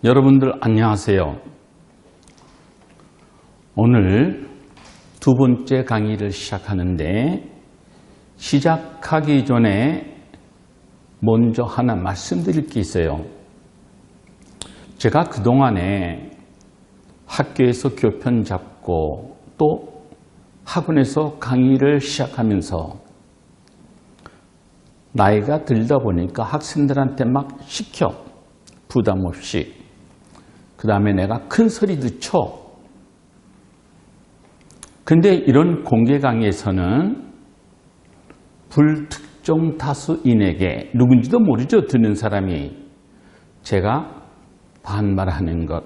여러분들 안녕하세요. 오늘 두 번째 강의를 시작하는데 시작하기 전에 먼저 하나 말씀드릴 게 있어요. 제가 그동안에 학교에서 교편 잡고 또 학원에서 강의를 시작하면서 나이가 들다 보니까 학생들한테 막 시켜 부담 없이 그 다음에 내가 큰 소리도 쳐. 근데 이런 공개 강의에서는 불특정 다수인에게 누군지도 모르죠. 듣는 사람이. 제가 반말하는 것,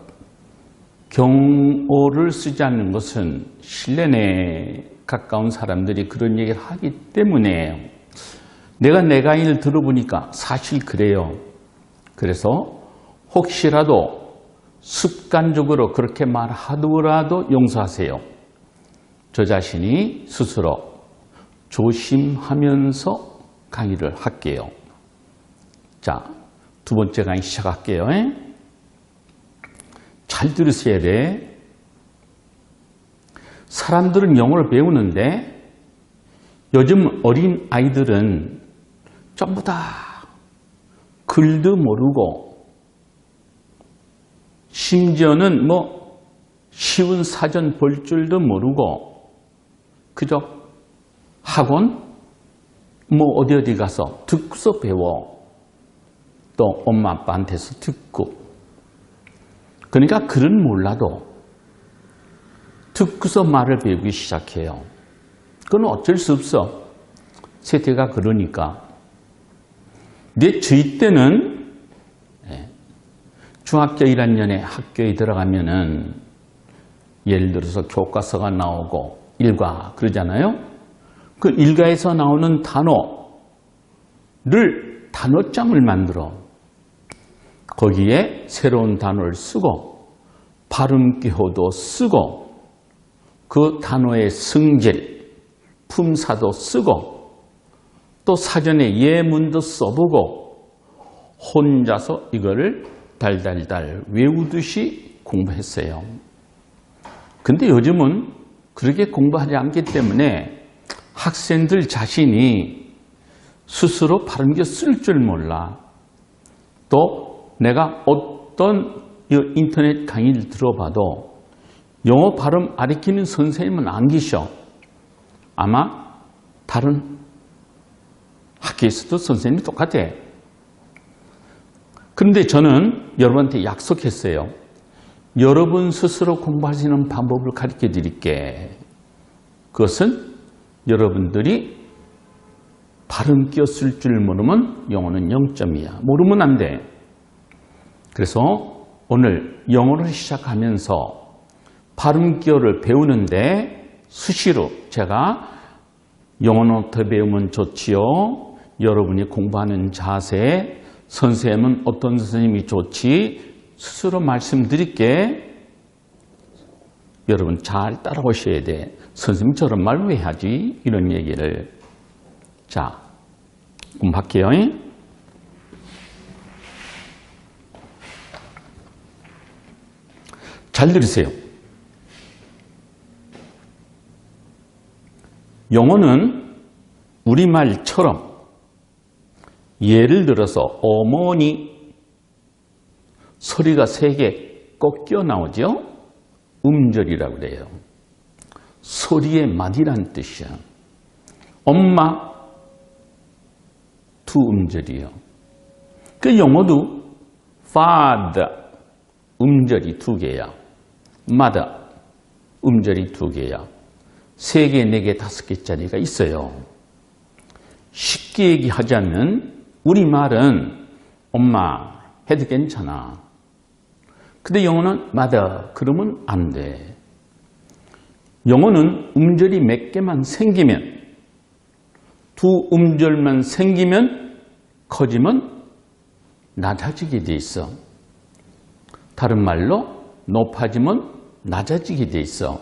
경호를 쓰지 않는 것은 신뢰에 가까운 사람들이 그런 얘기를 하기 때문에 내가 내 강의를 들어보니까 사실 그래요. 그래서 혹시라도 습관적으로 그렇게 말하더라도 용서하세요. 저 자신이 스스로 조심하면서 강의를 할게요. 자, 두 번째 강의 시작할게요. 잘 들으셔야 돼. 사람들은 영어를 배우는데 요즘 어린 아이들은 전부 다 글도 모르고 심지어는 쉬운 사전 볼 줄도 모르고 그저 학원 어디 가서 듣고서 배워. 또 엄마 아빠한테서 듣고. 그러니까 글은 몰라도 듣고서 말을 배우기 시작해요. 그건 어쩔 수 없어. 세대가 그러니까. 근데 저희 때는 중학교 1학년에 학교에 들어가면은 예를 들어서 교과서가 나오고 일과 그러잖아요. 그 일과에서 나오는 단어를 단어장을 만들어 거기에 새로운 단어를 쓰고 발음기호도 쓰고 그 단어의 성질, 품사도 쓰고 또 사전에 예문도 써보고 혼자서 이거를 달달달 외우듯이 공부했어요. 근데 요즘은 그렇게 공부하지 않기 때문에 학생들 자신이 스스로 발음기 쓸 줄 몰라. 또 내가 어떤 인터넷 강의를 들어봐도 영어 발음 가르치는 선생님은 안 계셔. 아마 다른 학교에서도 선생님이 똑같아. 그런데 저는 여러분한테 약속했어요. 여러분 스스로 공부할 수 있는 방법을 가르쳐 드릴게. 그것은 여러분들이 발음 끼어 쓸 줄 모르면 영어는 0점이야. 모르면 안 돼. 그래서 오늘 영어를 시작하면서 발음 끼어를 배우는데 수시로 제가 영어는 어떻게 배우면 좋지요? 여러분이 공부하는 자세, 선생님은 어떤 선생님이 좋지? 스스로 말씀드릴게. 여러분 잘 따라오셔야 돼. 선생님 저런 말 왜 하지? 이런 얘기를. 자, 공부할게요. 잘 들으세요. 영어는 우리말처럼 예를 들어서 어머니 소리가 3개 꺾여 나오죠? 음절이라고 그래요. 소리의 맛이란 뜻이야. 엄마 2음절이요. 그 영어도 father 음절이 2개야. mother 음절이 2개야. 3개, 4개, 5개짜리가 있어요. 쉽게 얘기하자면 우리말은 엄마 해도 괜찮아. 근데 영어는 mother 그러면 안 돼. 영어는 음절이 몇 개만 생기면 2음절만 생기면 커지면 낮아지게 돼 있어. 다른 말로 높아지면 낮아지게 돼 있어.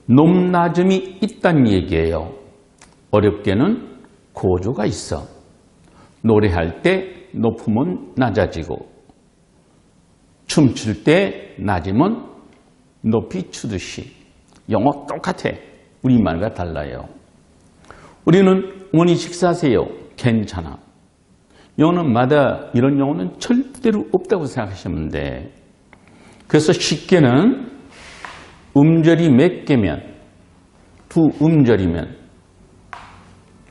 높낮음이 있다는 얘기예요. 어렵게는 고조가 있어. 노래할 때 높으면 낮아지고 춤출 때 낮으면 높이 추듯이. 영어 똑같아. 우리말과 달라요. 우리는 어머니 식사하세요. 괜찮아. 영어는 마다 이런 영어는 절대로 없다고 생각하시면 돼. 그래서 쉽게는 음절이 몇 개면, 두 음절이면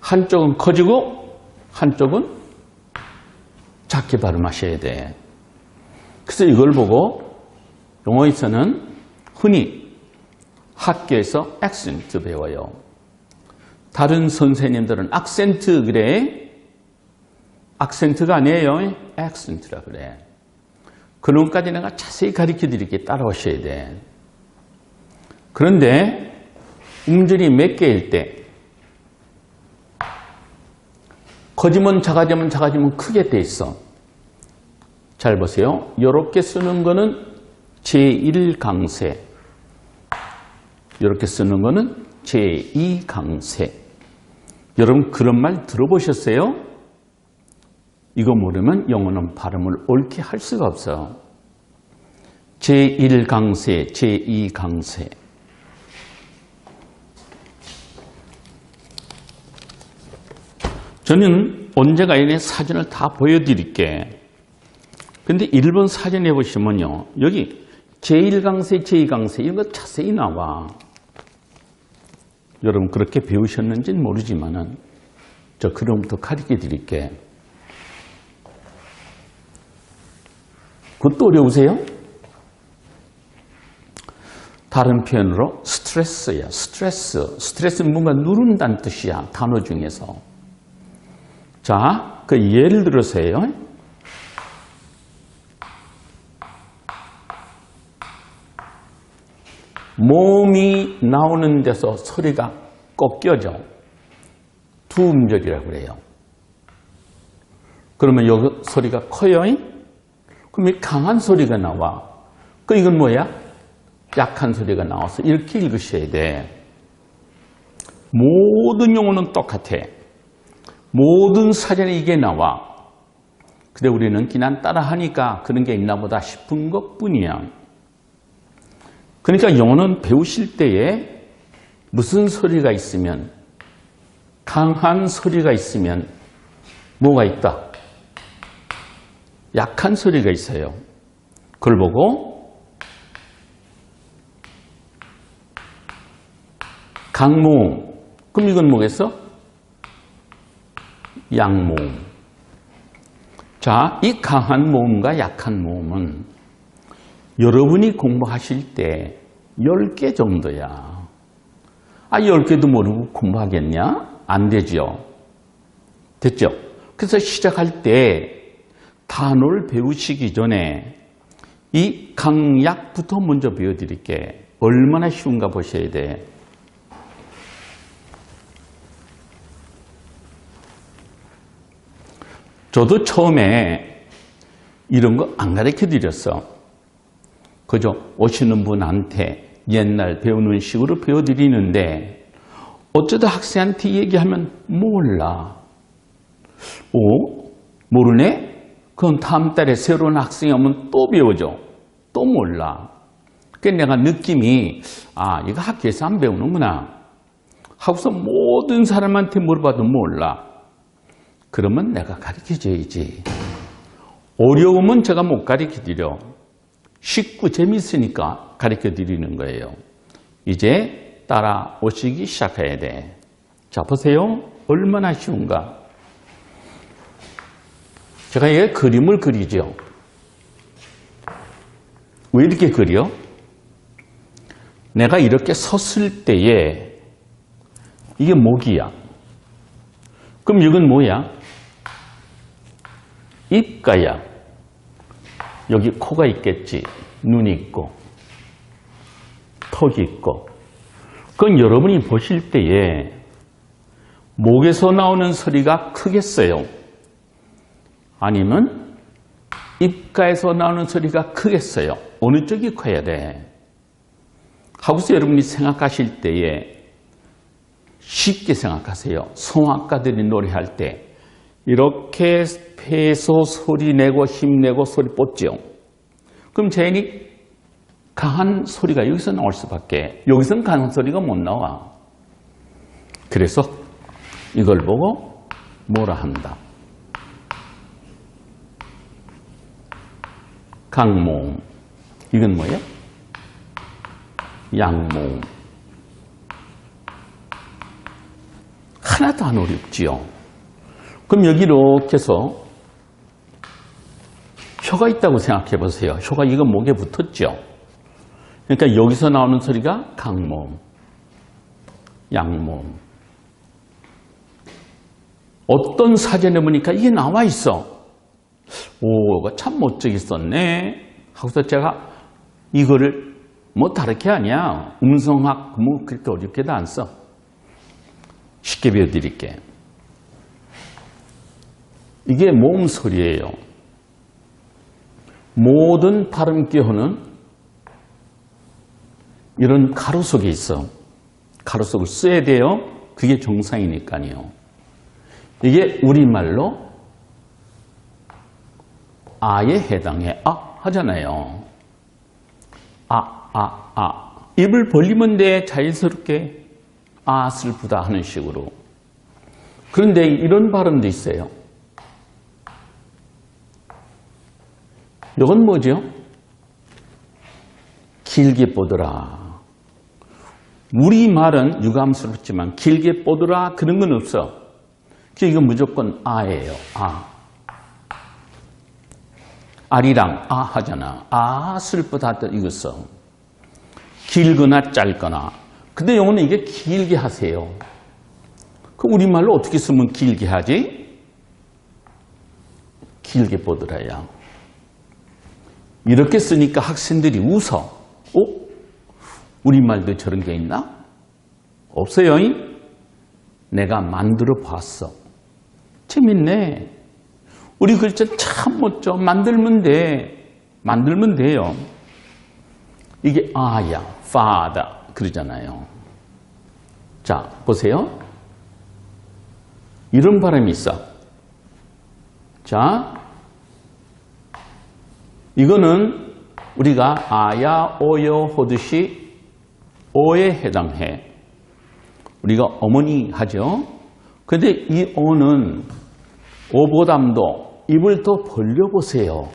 한쪽은 커지고 한쪽은 작게 발음하셔야 돼. 그래서 이걸 보고 영어에서는 흔히 학교에서 액센트 배워요. 다른 선생님들은 악센트 그래. 악센트가 아니에요. 액센트라 그래. 그놈까지 내가 자세히 가르쳐 드릴게. 따라오셔야 돼. 그런데 음절이 몇 개일 때 커지면 작아지면 크게 돼 있어. 잘 보세요. 이렇게 쓰는 거는 제1강세. 이렇게 쓰는 거는 제2강세. 여러분 그런 말 들어보셨어요? 이거 모르면 영어는 발음을 옳게 할 수가 없어. 제1강세, 제2강세. 저는 언제가 이런 사진을 다 보여드릴게. 근데 일본 사진에 보시면요. 여기 제1강세, 제2강세 이런 거 자세히 나와. 여러분 그렇게 배우셨는지는 모르지만은 저 그럼부터 가르쳐 드릴게. 그것도 어려우세요? 다른 표현으로 스트레스야. 스트레스는 뭔가 누른다는 뜻이야. 단어 중에서. 자, 그 예를 들어서요. 몸이 나오는 데서 소리가 꺾여져. 두 음절이라고 그래요. 그러면 여기 소리가 커요. 그럼 강한 소리가 나와. 그 이건 뭐야? 약한 소리가 나와서 이렇게 읽으셔야 돼. 모든 용어는 똑같아. 모든 사전에 이게 나와. 근데 우리는 그냥 따라하니까 그런 게 있나 보다 싶은 것뿐이야. 그러니까 영어는 배우실 때에 무슨 소리가 있으면, 강한 소리가 있으면 뭐가 있다? 약한 소리가 있어요. 그걸 보고 강모음. 그럼 이건 뭐겠어? 양모음. 자, 이 강한 모음과 약한 모음은 여러분이 공부하실 때 10개 정도야. 10개도 모르고 공부하겠냐? 안 되죠. 됐죠? 그래서 시작할 때 단어를 배우시기 전에 이 강약부터 먼저 배워드릴게. 얼마나 쉬운가 보셔야 돼. 저도 처음에 이런 거 안 가르쳐 드렸어. 그죠? 오시는 분한테 옛날 배우는 식으로 배워드리는데 어쩌다 학생한테 얘기하면 몰라. 오? 모르네? 그럼 다음 달에 새로운 학생이 오면 또 배워줘. 또 몰라. 그래서 내가 느낌이 이거 학교에서 안 배우는구나. 하고서 모든 사람한테 물어봐도 몰라. 그러면 내가 가르쳐줘야지. 어려우면 제가 못 가르쳐드려. 쉽고 재밌으니까 가르쳐드리는 거예요. 이제 따라오시기 시작해야 돼. 자, 보세요. 얼마나 쉬운가. 제가 이게 그림을 그리죠. 왜 이렇게 그려? 내가 이렇게 섰을 때에 이게 목이야. 그럼 이건 뭐야? 입가야. 여기 코가 있겠지. 눈이 있고 턱이 있고. 그건 여러분이 보실 때에 목에서 나오는 소리가 크겠어요? 아니면 입가에서 나오는 소리가 크겠어요? 어느 쪽이 커야 돼? 하고서 여러분이 생각하실 때에 쉽게 생각하세요. 성악가들이 노래할 때 이렇게 배에서 소리 내고 힘내고 소리 뻗죠. 그럼 제일 강한 소리가 여기서 나올 수밖에, 여기서는 강한 소리가 못 나와. 그래서 이걸 보고 뭐라 한다. 강모음. 이건 뭐예요? 양모음. 하나도 안 어렵지요. 그럼 여기 이렇게 해서 혀가 있다고 생각해 보세요. 혀가 이거 목에 붙었죠. 그러니까 여기서 나오는 소리가 강모음, 양모음. 어떤 사전에 보니까 이게 나와 있어. 오, 이거 참 멋지게 썼네. 하고서 제가 이거를 뭐 다르게 하냐. 음성학 뭐 그렇게 어렵게도 안 써. 쉽게 배워드릴게. 이게 모음 소리예요. 모든 발음기호는 이런 가로 속에 있어. 가로 속을 써야 돼요. 그게 정상이니까요. 이게 우리말로 아에 해당해. 아 하잖아요. 입을 벌리면 돼. 자연스럽게 아 슬프다 하는 식으로. 그런데 이런 발음도 있어요. 이건 뭐죠? 길게 뻗어라. 우리말은 유감스럽지만 길게 뻗어라 그런 건 없어. 이건 무조건 아예요. 아. 아리랑 아 하잖아. 아 슬프다 이거 써. 길거나 짧거나. 근데 영어는 이게 길게 하세요. 그 우리말로 어떻게 쓰면 길게 하지? 길게 뻗어라야. 이렇게 쓰니까 학생들이 웃어. 우리말도 저런 게 있나? 없어요. 내가 만들어 봤어. 재밌네. 우리 글자 참 멋져. 만들면 돼. 만들면 돼요. 이게 아야, 파다 그러잖아요. 자, 보세요. 이런 발음이 있어. 자, 이거는 우리가 아야, 오여, 호듯이 오에 해당해. 우리가 어머니 하죠. 근데 이 오는 오보담도 입을 더 벌려보세요.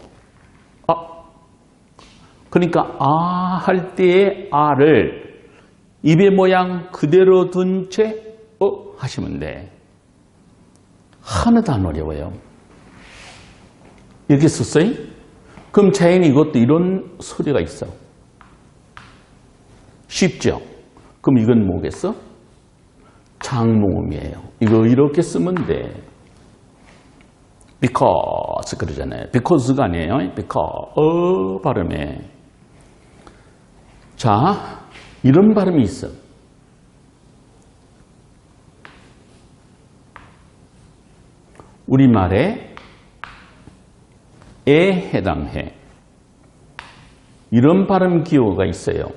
그러니까 아 할 때의 아를 입의 모양 그대로 둔 채 하시면 돼. 하나도 안 어려워요. 이렇게 썼어요? 그럼 자연히 이것도 이런 소리가 있어. 쉽죠? 그럼 이건 뭐겠어? 장모음이에요. 이거 이렇게 쓰면 돼. because 그러잖아요. because가 아니에요. because 발음에. 자, 이런 발음이 있어. 우리말에 에 해당해. 이런 발음 기호가 있어요.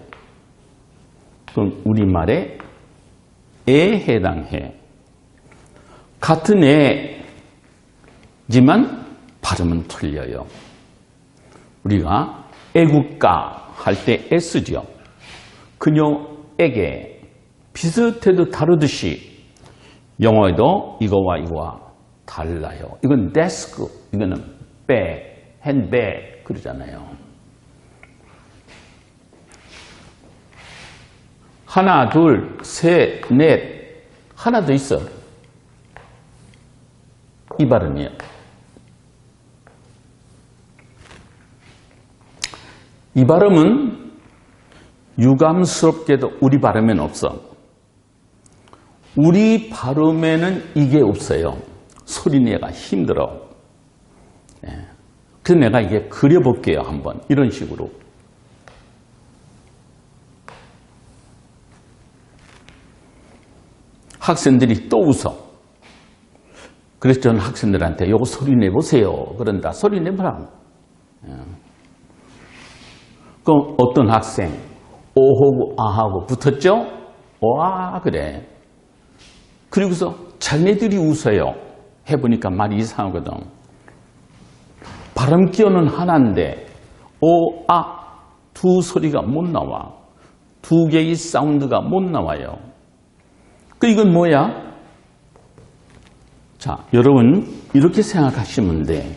그럼 우리말에 에 해당해. 같은 애지만 발음은 틀려요. 우리가 애국가 할 때 S죠. 그녀에게 비슷해도 다르듯이 영어에도 이거와 이거와 달라요. 이건 데스크, 이거는 백, 핸백 그러잖아요. 하나, 둘, 셋, 넷 하나 더 있어. 이 발음이에요. 이 발음은 유감스럽게도 우리 발음에는 없어. 우리 발음에는 이게 없어요. 소리내기가 힘들어. 그래서 내가 이게 그려볼게요. 한번 이런 식으로. 학생들이 또 웃어. 그래서 저는 학생들한테 이거 소리내보세요. 그런다. 소리내보라고. 그럼 어떤 학생 오하고 아하고 붙었죠? 와 그래. 그리고서 자네들이 웃어요. 해보니까 말이 이상하거든. 발음 기호는 하나인데 오, 아, 두 소리가 못 나와. 두 개의 사운드가 못 나와요. 이건 뭐야? 자, 여러분 이렇게 생각하시면 돼.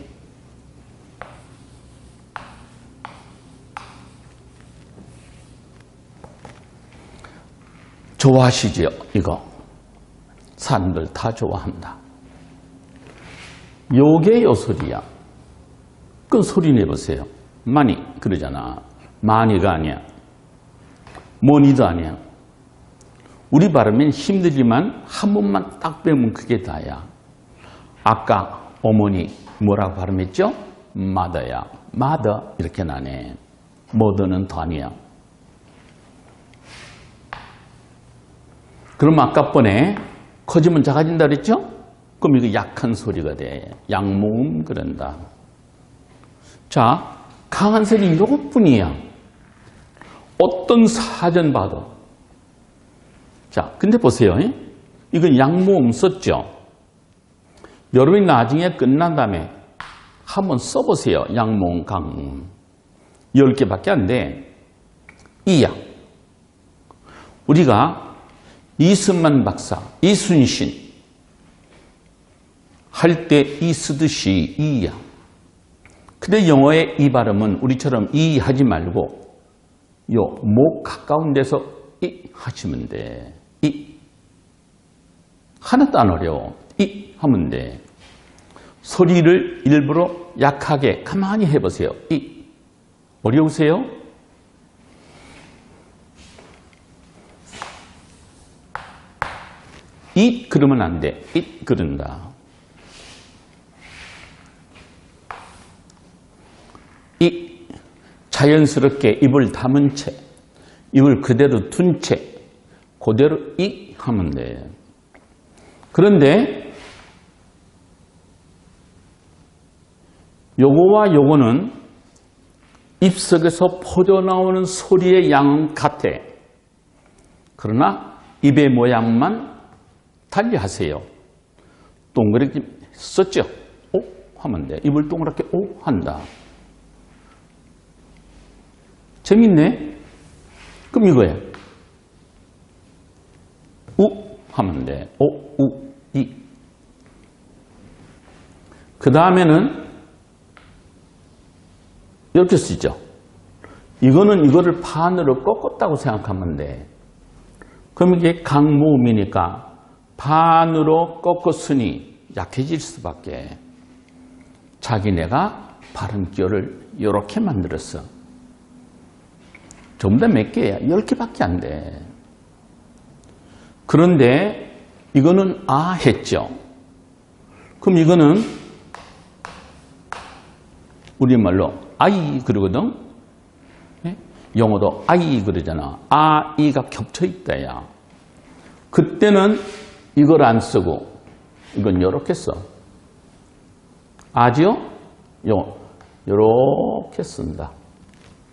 좋아하시죠? 이거 사람들 다 좋아한다. 요게 요 소리야. 그 소리 내보세요. 많이 그러잖아. 많이가 아니야. 뭐니도 아니야. 우리 발음은 힘들지만 한 번만 딱 배우면 그게 다야. 아까 어머니 뭐라고 발음했죠? mother야. mother 이렇게 나네. mother는 더 아니야. 그럼 아까 번에 커지면 작아진다 그랬죠? 그럼 이거 약한 소리가 돼. 양모음 그런다. 자, 강한 소리 이것뿐이야. 어떤 사전 봐도. 자, 근데 보세요. 이건 양모음 썼죠? 여러분이 나중에 끝난 다음에 한번 써보세요. 양모음, 강모음. 10개밖에 안 돼. 이야. 우리가 이승만 박사, 이순신 할 때 이 쓰듯이 이야. 근데 영어의 이 발음은 우리처럼 이 하지 말고 요 목 가까운 데서 이 하시면 돼. 이. 하나도 안 어려워. 이 하면 돼. 소리를 일부러 약하게 가만히 해보세요. 이. 어려우세요? 이 그러면 안 돼. 이 그런다. 이 자연스럽게 입을 담은 채, 입을 그대로 둔 채, 그대로 이 하면 돼. 그런데 요거와 요거는 입속에서 퍼져나오는 소리의 양은 같아. 그러나 입의 모양만 달리하세요. 동그랗게 썼죠? 오 하면 돼. 입을 동그랗게 오 한다. 재밌네? 그럼 이거야. 우 하면 돼. 오, 우, 이. 그 다음에는 이렇게 쓰죠. 이거는 이거를 반으로 꺾었다고 생각하면 돼. 그럼 이게 강모음이니까 반으로 꺾었으니 약해질 수밖에. 자기네가 발음기호를 이렇게 만들었어. 전부 다 몇 개야? 10개밖에 안 돼. 그런데 이거는 아 했죠. 그럼 이거는 우리말로 아이 그러거든. 영어도 아이 그러잖아. 아, 이가 겹쳐 있다야. 그때는 이걸 안 쓰고 이건 이렇게 써. 아지요? 요렇게 쓴다.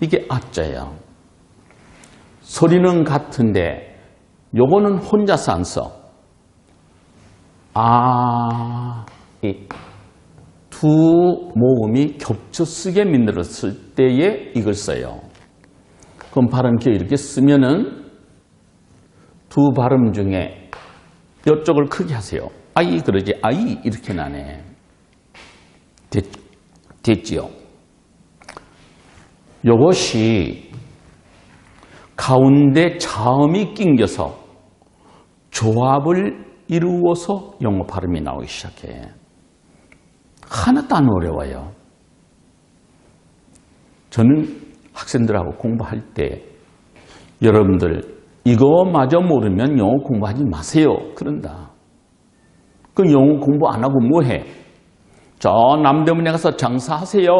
이게 아자야. 소리는 같은데 요거는 혼자서 안 써. 아, 이 두 모음이 겹쳐 쓰게 만들었을 때에 이걸 써요. 그럼 발음기호 이렇게 쓰면은 두 발음 중에 이쪽을 크게 하세요. 아이 그러지. 아이 이렇게 나네. 됐지요? 이것이 가운데 자음이 낑겨서 조합을 이루어서 영어 발음이 나오기 시작해. 하나도 안 어려워요. 저는 학생들하고 공부할 때 여러분들 이거마저 모르면 영어 공부하지 마세요. 그런다. 그럼 영어 공부 안 하고 뭐 해? 저 남대문에 가서 장사하세요.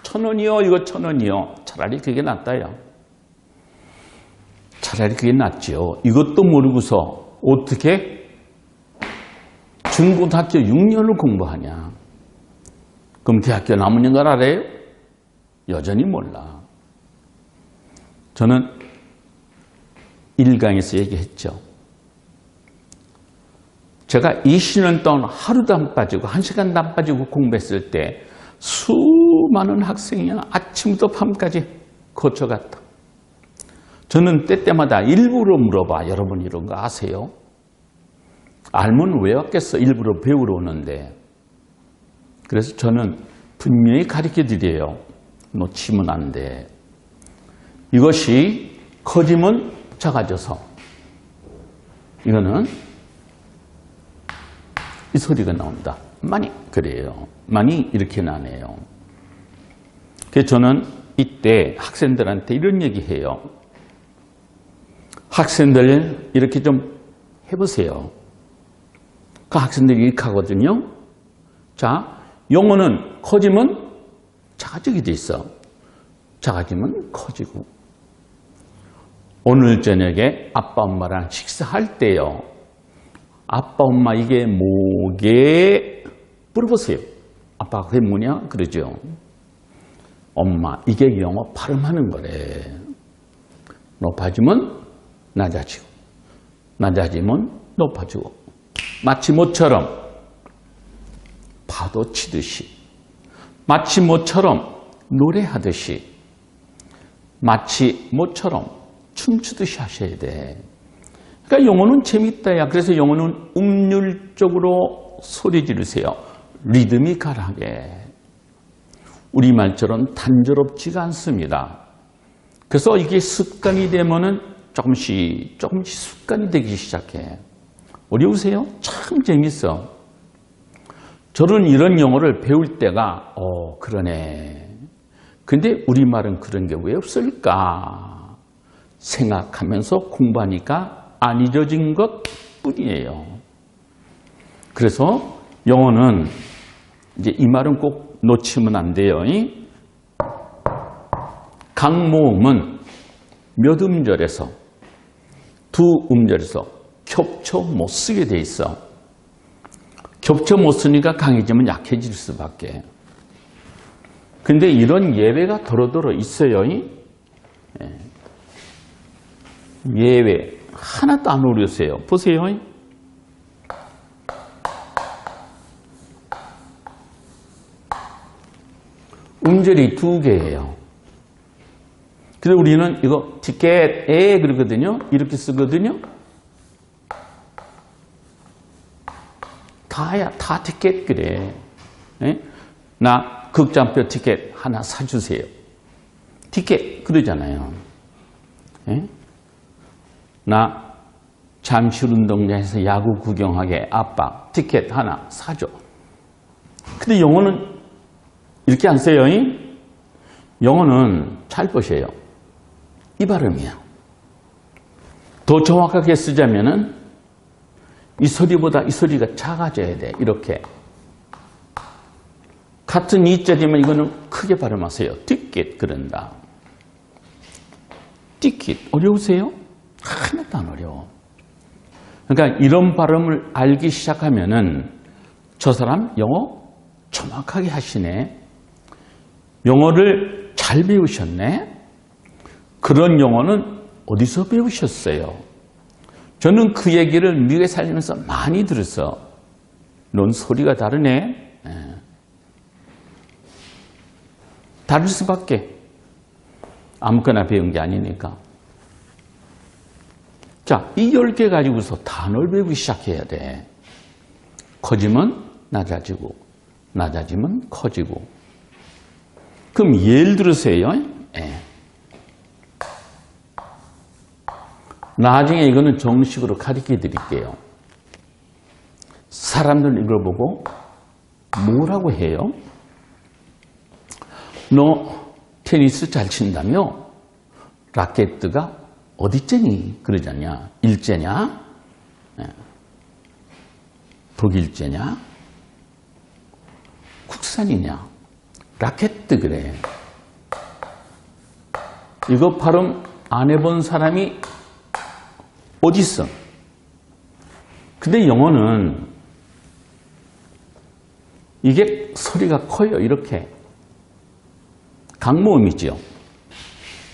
1,000원이요. 이거 1,000원이요. 차라리 그게 낫다요. 차라리 그게 낫죠. 이것도 모르고서 어떻게 중고등학교 6년을 공부하냐. 그럼 대학교 남은 걸 알아요? 여전히 몰라. 저는 1강에서 얘기했죠. 제가 20년 동안 하루도 안 빠지고 1시간도 안 빠지고 공부했을 때 수많은 학생이 아침부터 밤까지 거쳐갔다. 저는 때때마다 일부러 물어봐. 여러분 이런 거 아세요? 알면 왜 왔겠어? 일부러 배우러 오는데. 그래서 저는 분명히 가르쳐 드려요. 놓치면 안 돼. 이것이 커지면 작아져서 이거는 이 소리가 나온다. 많이 그래요. 많이 이렇게 나네요. 그래서 저는 이때 학생들한테 이런 얘기해요. 학생들 이렇게 좀 해보세요. 그 학생들이 이렇게 하거든요. 자, 영어는 커지면 작아지게 돼 있어. 작아지면 커지고. 오늘 저녁에 아빠 엄마랑 식사할 때요. 아빠 엄마 이게 뭐게? 물어보세요. 아빠가 그게 뭐냐? 그러죠. 엄마 이게 영어 발음하는 거래. 높아지면 낮아지고 낮아지면 높아지고 마치 모처럼 파도 치듯이 마치 모처럼 노래하듯이 마치 모처럼 춤추듯이 하셔야 돼. 그러니까 영어는 재밌다야. 그래서 영어는 음률적으로 소리 지르세요. 리드미컬하게. 우리말처럼 단조롭지가 않습니다. 그래서 이게 습관이 되면은 조금씩 습관이 되기 시작해. 어려우세요? 참 재밌어. 저는 이런 영어를 배울 때가 그러네. 근데 우리말은 그런 게 왜 없을까 생각하면서 공부하니까 안 잊어진 것 뿐이에요. 그래서 영어는 이제 이 말은 꼭 놓치면 안 돼요. 강모음은 몇 음절에서 두 음절에서 겹쳐 못 쓰게 돼 있어. 겹쳐 못 쓰니까 강해지면 약해질 수밖에. 근데 이런 예외가 도로도로 있어요. 예외 하나도 안 어려우세요. 보세요. 음절이 두 개예요. 그래서 우리는 이거 티켓에 그러거든요. 이렇게 쓰거든요. 다 티켓 그래. 나 극장표 티켓 하나 사주세요. 티켓 그러잖아요. 나 잠실운동장에서 야구 구경하게 아빠 티켓 하나 사줘. 근데 영어는 이렇게 안 써요. 영어는 잘 보세요. 이 발음이야. 더 정확하게 쓰자면은 이 소리보다 이 소리가 작아져야 돼. 이렇게. 같은 이자지만 이거는 크게 발음하세요. 티켓 그런다. 티켓 어려우세요? 하나도 안 어려워. 그러니까 이런 발음을 알기 시작하면은 저 사람 영어 정확하게 하시네. 영어를 잘 배우셨네. 그런 영어는 어디서 배우셨어요? 저는 그 얘기를 미국에 살면서 많이 들었어. 넌 소리가 다르네. 다를 수밖에. 아무거나 배운 게 아니니까. 자, 이 10개 가지고서 단어를 배우기 시작해야 돼. 커지면 낮아지고, 낮아지면 커지고. 그럼 예를 들으세요. 나중에 이거는 정식으로 가르쳐 드릴게요. 사람들 이걸 보고 뭐라고 해요? 너 테니스 잘 친다며? 라켓트가 어디째니? 그러잖냐? 일제냐? 독일제냐? 국산이냐? 라켓트 그래. 이거 발음 안 해본 사람이 어디 있어? 근데 영어는 이게 소리가 커요. 이렇게. 강모음이죠.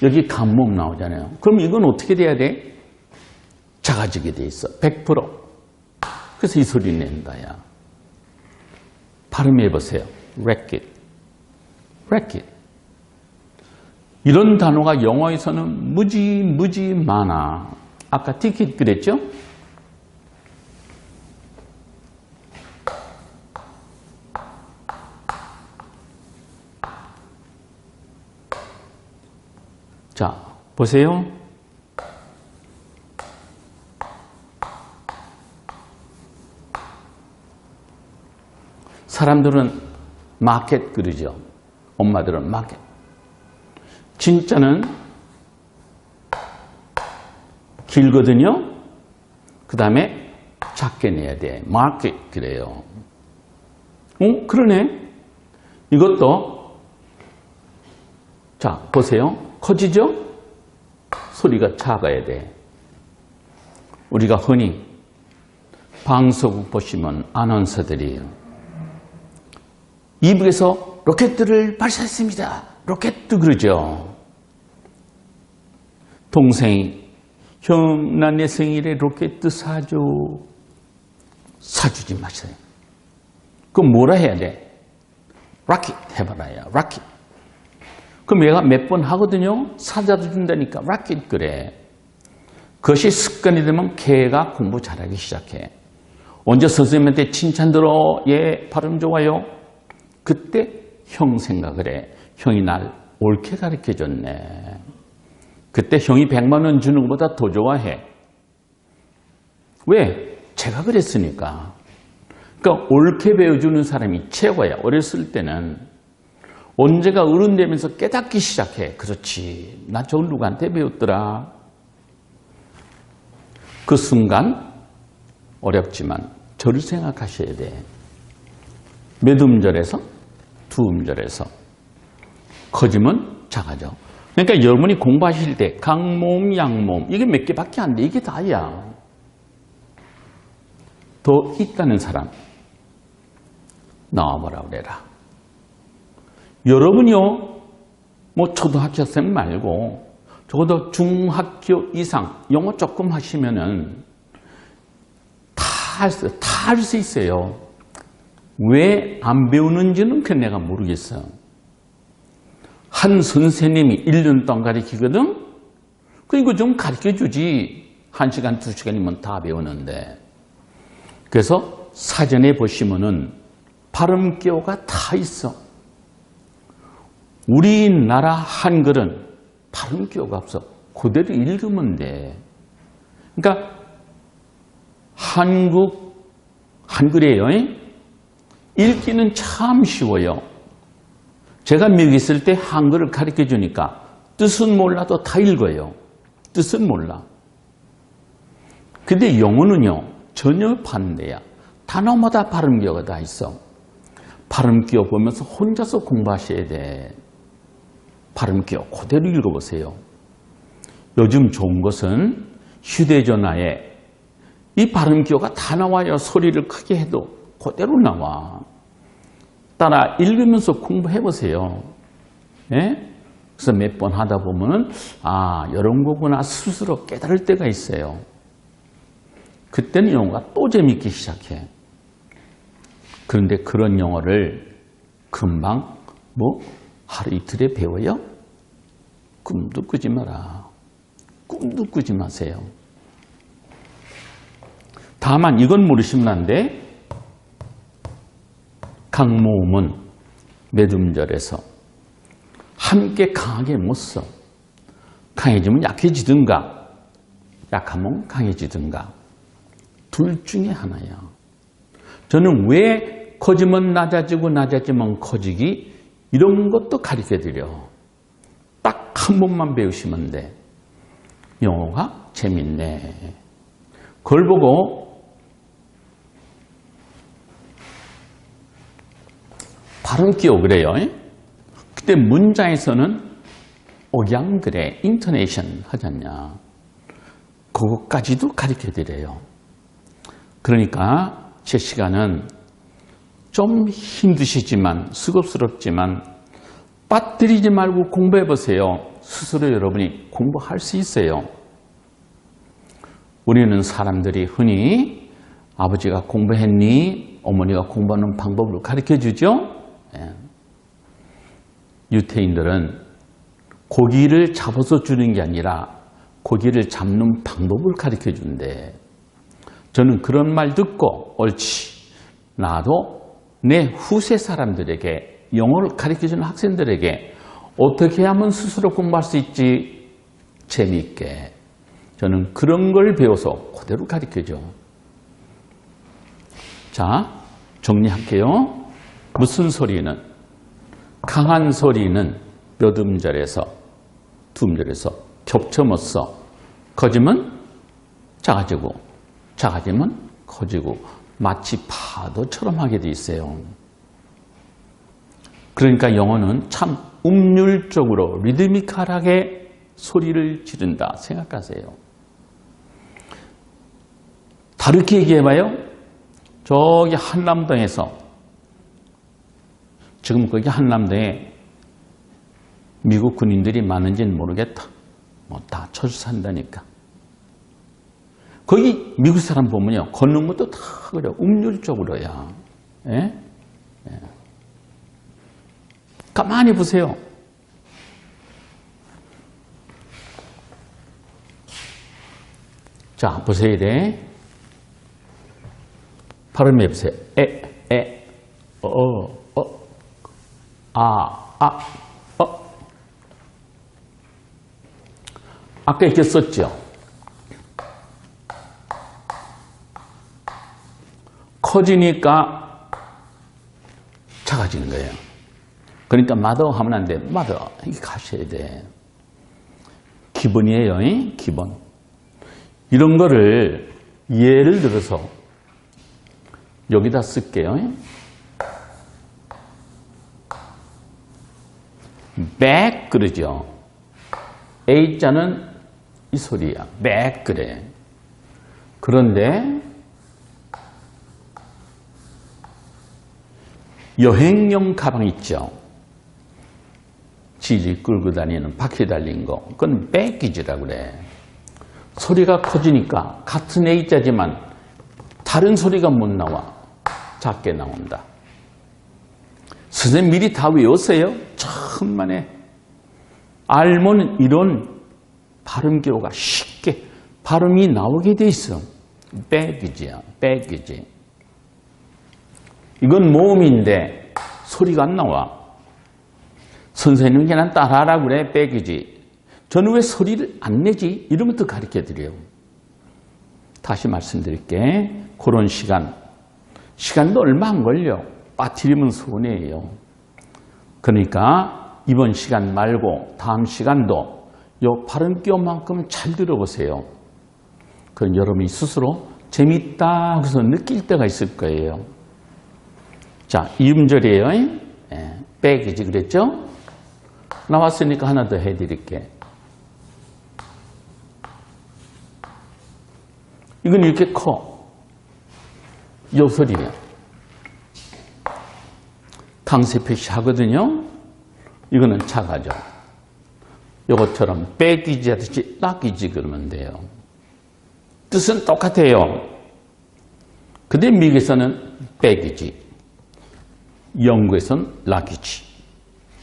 여기 강모음 나오잖아요. 그럼 이건 어떻게 돼야 돼? 작아지게 돼 있어. 100%. 그래서 이 소리 낸다. 야. 발음해 보세요. racket. racket. 이런 단어가 영어에서는 무지 많아. 아까 티켓 그랬죠? 자, 보세요. 사람들은 마켓 그러죠. 엄마들은 마켓. 진짜는 길거든요. 그 다음에 작게 내야 돼. 마켓 그래요. 그러네. 이것도 자 보세요. 커지죠? 소리가 작아야 돼. 우리가 흔히 방송국 보시면 아나운서들이 이북에서 로켓들을 발사했습니다. 로켓 그러죠. 동생이 형, 나 내 생일에 로켓 사줘. 사주지 마세요. 그럼 뭐라 해야 돼? 라켓 해봐라야. 라켓. 그럼 얘가 몇 번 하거든요. 사자도 준다니까 라켓 그래. 그것이 습관이 되면 걔가 공부 잘하기 시작해. 언제 선생님한테 칭찬 들어? 얘 발음 좋아요. 그때 형 생각을 해. 형이 날 옳게 가르쳐줬네. 그때 형이 100만 원 주는 것보다 더 좋아해. 왜? 제가 그랬으니까. 그러니까 옳게 배워주는 사람이 최고야. 어렸을 때는 언제가 어른 되면서 깨닫기 시작해. 그렇지. 나 저걸 누구한테 배웠더라. 그 순간 어렵지만 저를 생각하셔야 돼. 몇 음절에서? 두 음절에서. 커지면 작아져. 그러니까 여러분이 공부하실 때 강모음, 양모음 이게 몇 개밖에 안 돼. 이게 다야. 더 있다는 사람 나와보라 그래라. 여러분이요. 뭐 초등학생 말고 적어도 중학교 이상 영어 조금 하시면은 다 할 수 있어요. 왜 안 배우는지는 그 내가 모르겠어요. 한 선생님이 1년 동안 가르치거든? 그리고 좀 가르쳐주지. 1시간, 2시간이면 다 배우는데. 그래서 사전에 보시면은 발음 기호가 다 있어. 우리나라 한글은 발음 기호가 없어. 그대로 읽으면 돼. 그러니까 한글이에요. 읽기는 참 쉬워요. 제가 미국에 있을 때 한글을 가르쳐 주니까 뜻은 몰라도 다 읽어요. 뜻은 몰라. 근데 영어는요. 전혀 반대야. 단어마다 발음기호가 다 있어. 발음기호 보면서 혼자서 공부하셔야 돼. 발음기호 그대로 읽어보세요. 요즘 좋은 것은 휴대전화에 이 발음기호가 다 나와요. 소리를 크게 해도 그대로 나와. 따라 읽으면서 공부해보세요. 예? 그래서 몇 번 하다 보면은 이런 거구나 스스로 깨달을 때가 있어요. 그때는 영어가 또 재밌기 시작해. 그런데 그런 영어를 금방 하루 이틀에 배워요? 꿈도 꾸지 마라. 꿈도 꾸지 마세요. 다만 이건 모르시면 안 돼. 강모음은 몇 음절에서 함께 강하게 못 써. 강해지면 약해지든가 약하면 강해지든가 둘 중에 하나야. 저는 왜 커지면 낮아지고 낮아지면 커지기 이런 것도 가르쳐드려. 딱 한 번만 배우시면 돼. 영어가 재밌네. 그걸 보고 발음 기호 그래요. 그때 문장에서는 억양 그래, 인토네이션 하잖냐. 그것까지도 가르쳐드려요. 그러니까 제 시간은 좀 힘드시지만 수고스럽지만 빠뜨리지 말고 공부해보세요. 스스로 여러분이 공부할 수 있어요. 우리는 사람들이 흔히 아버지가 공부했니? 어머니가 공부하는 방법을 가르쳐주죠. 유태인들은 고기를 잡아서 주는 게 아니라 고기를 잡는 방법을 가르쳐 준대. 저는 그런 말 듣고 옳지. 나도 내 후세 사람들에게 영어를 가르쳐 주는 학생들에게 어떻게 하면 스스로 공부할 수 있지 재미있게 저는 그런 걸 배워서 그대로 가르쳐 줘. 자, 정리할게요. 무슨 소리는? 강한 소리는 몇 음절에서 두 음절에서 겹쳐먹어. 커지면 작아지고 작아지면 커지고 마치 파도처럼 하게 돼 있어요. 그러니까 영어는 참 음률적으로 리드미컬하게 소리를 지른다 생각하세요. 다르게 얘기해봐요. 저기 한남동에서 지금 거기 한남동에 미국 군인들이 많은지는 모르겠다. 뭐 다 철수한다니까. 거기 미국 사람 보면요. 걷는 것도 다 그래. 음률적으로야. 예? 예. 가만히 보세요. 자, 보세요. 돼. 발음해 보세요. 아까 이렇게 썼죠. 커지니까 작아지는 거예요. 그러니까 mother 하면 안 돼. mother 이렇게 가셔야 돼. 기본이에요. 기본. 이런 거를 예를 들어서 여기다 쓸게요. 백 그러죠. A자는 이 소리야. 백 그래. 그런데 여행용 가방 있죠. 지지 끌고 다니는 바퀴 달린 거. 그건 백기지라고 그래. 소리가 커지니까 같은 A자지만 다른 소리가 못 나와. 작게 나온다. 선생님 미리 다 외웠어요? 천만에. 알면 이런 발음 기호가 쉽게 발음이 나오게 돼 있어. 백이지야. 백이지. 이건 모음인데 소리가 안 나와. 선생님 그냥 따라하라 그래. 백이지. 저는 왜 소리를 안 내지? 이런 것도 가르쳐 드려요. 다시 말씀드릴게. 그런 시간도 얼마 안 걸려. 빠뜨리면 손해예요. 그러니까 이번 시간 말고 다음 시간도 요 발음 기호만큼 잘 들어보세요. 그럼 여러분이 스스로 재밌다 해서 느낄 때가 있을 거예요. 자, 이 음절이에요. 백이지 그랬죠? 나왔으니까 하나 더 해드릴게. 이건 이렇게 커. 요 소리야. 강세 표시하거든요. 이거는 작아져. 요것처럼 백이지 하듯이 락이지 그러면 돼요. 뜻은 똑같아요. 근데 미국에서는 백이지. 영국에서는 락이지.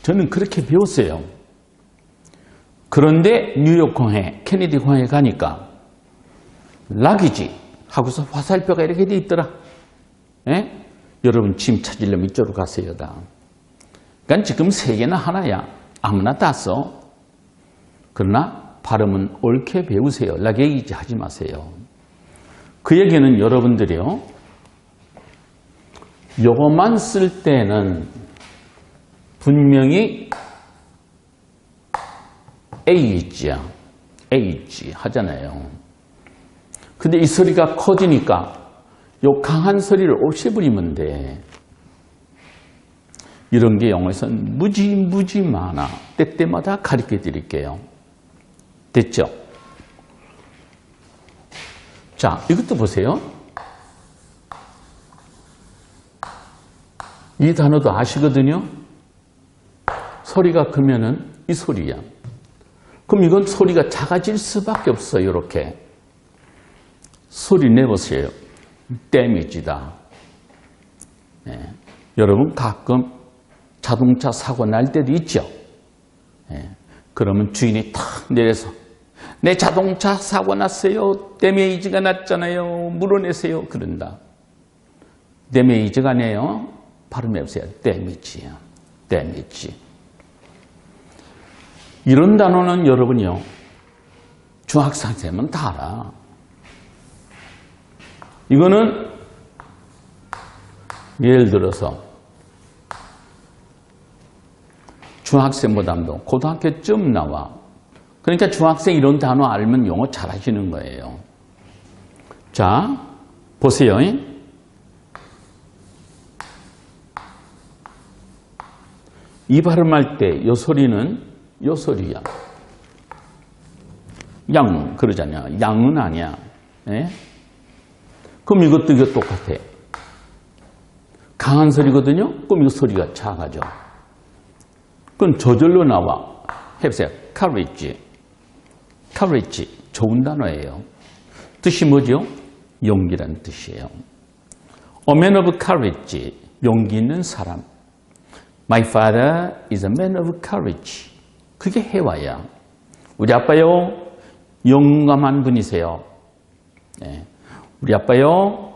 저는 그렇게 배웠어요. 그런데 뉴욕 공회, 케네디 공회에 가니까 락이지 하고서 화살표가 이렇게 돼 있더라. 예? 여러분 짐 찾으려면 이쪽으로 가세요. 다. 그러니까 지금 세 개나 하나야. 아무나 다 써. 그러나 발음은 옳게 배우세요. 락이지 하지 마세요. 그 얘기는 여러분들이요. 요것만 쓸 때는 분명히 A있지야. A있지 하잖아요. 근데 이 소리가 커지니까 요 강한 소리를 없애버리면 돼. 이런 게 영어에서는 무지 많아. 때때마다 가르쳐 드릴게요. 됐죠? 자, 이것도 보세요. 이 단어도 아시거든요? 소리가 크면은 이 소리야. 그럼 이건 소리가 작아질 수밖에 없어요. 이렇게. 소리 내보세요. 데미지다. 네. 여러분 가끔 자동차 사고 날 때도 있죠. 예. 그러면 주인이 탁 내려서 내 자동차 사고 났어요. 데메이지가 났잖아요. 물어내세요. 그런다. 데메이지가 아니에요. 발음해보세요. 데미지야. 데미지. 이런 단어는 여러분이요. 중학생 되면 다 알아. 이거는 예를 들어서 중학생보다도 고등학교쯤 나와. 그러니까 중학생 이런 단어 알면 영어 잘하시는 거예요. 자, 보세요. 이 발음할 때 요 소리는 요 소리야. 양 그러잖아요. 양은 아니야. 예? 그럼 이것도 똑같아. 강한 소리거든요. 그럼 이 소리가 작아져. 그건 저절로 나와. 해보세요. courage. courage. 좋은 단어예요. 뜻이 뭐죠? 용기라는 뜻이에요. A man of courage. 용기 있는 사람. My father is a man of courage. 그게 해와야. 우리 아빠요. 용감한 분이세요. 네. 우리 아빠요.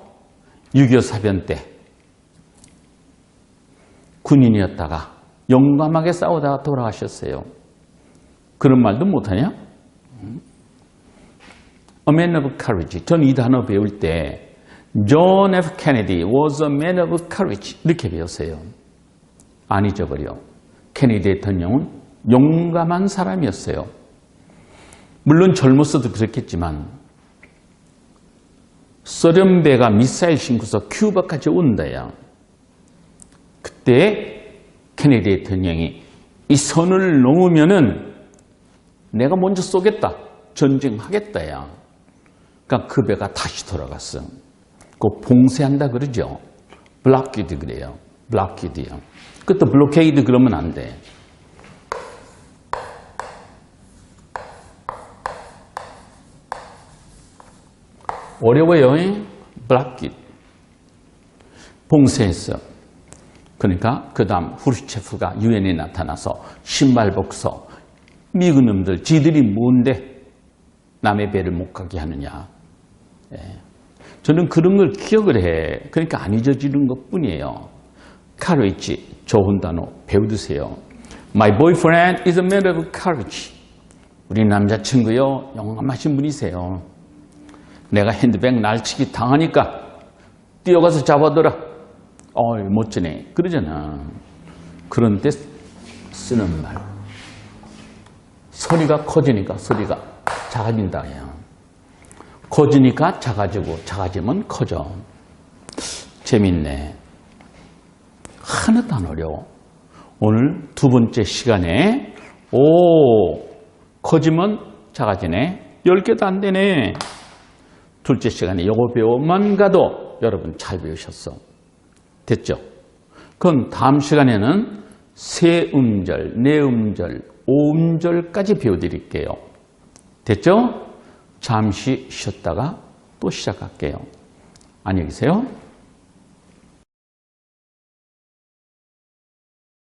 6.25 사변 때 군인이었다가 용감하게 싸우다가 돌아가셨어요. 그런 말도 못하냐? A man of courage. 전 이 단어 배울 때 John F. Kennedy was a man of courage 이렇게 배웠어요. 안 잊어버려. 케네디 대통령은 용감한 사람이었어요. 물론 젊었어도 그렇겠지만 소련배가 미사일 신고서 큐바까지 온다야. 그때 케네디 대통령이 이 선을 넘으면은 내가 먼저 쏘겠다. 전쟁하겠다야. 그러니까 그 배가 다시 돌아갔어. 그 봉쇄한다 그러죠. 블락키드 그래요. 블락키드요. 그것도 블로케이드 그러면 안 돼. 어려워요. 블락키드. 봉쇄했어. 그러니까 그 다음 후르체프가 유엔에 나타나서 신발복서 미국 놈들 지들이 뭔데 남의 배를 못 가게 하느냐. 예. 저는 그런 걸 기억을 해. 그러니까 안 잊어지는 것뿐이에요. courage 좋은 단어 배워두세요. My boyfriend is a man of courage. 우리 남자친구요 용감하신 분이세요. 내가 핸드백 날치기 당하니까 뛰어가서 잡아더라. 멋지네. 그러잖아. 그런 때 쓰는 말. 소리가 커지니까 소리가 작아진다. 커지니까 작아지고 작아지면 커져. 재밌네. 하나도 안 어려워. 오늘 두 번째 시간에 커지면 작아지네. 10개도 안 되네. 둘째 시간에 요거 배워만 가도 여러분 잘 배우셨어. 됐죠? 그럼 다음 시간에는 세 음절, 네 음절, 5음절까지 배워드릴게요. 됐죠? 잠시 쉬었다가 또 시작할게요. 안녕히 계세요.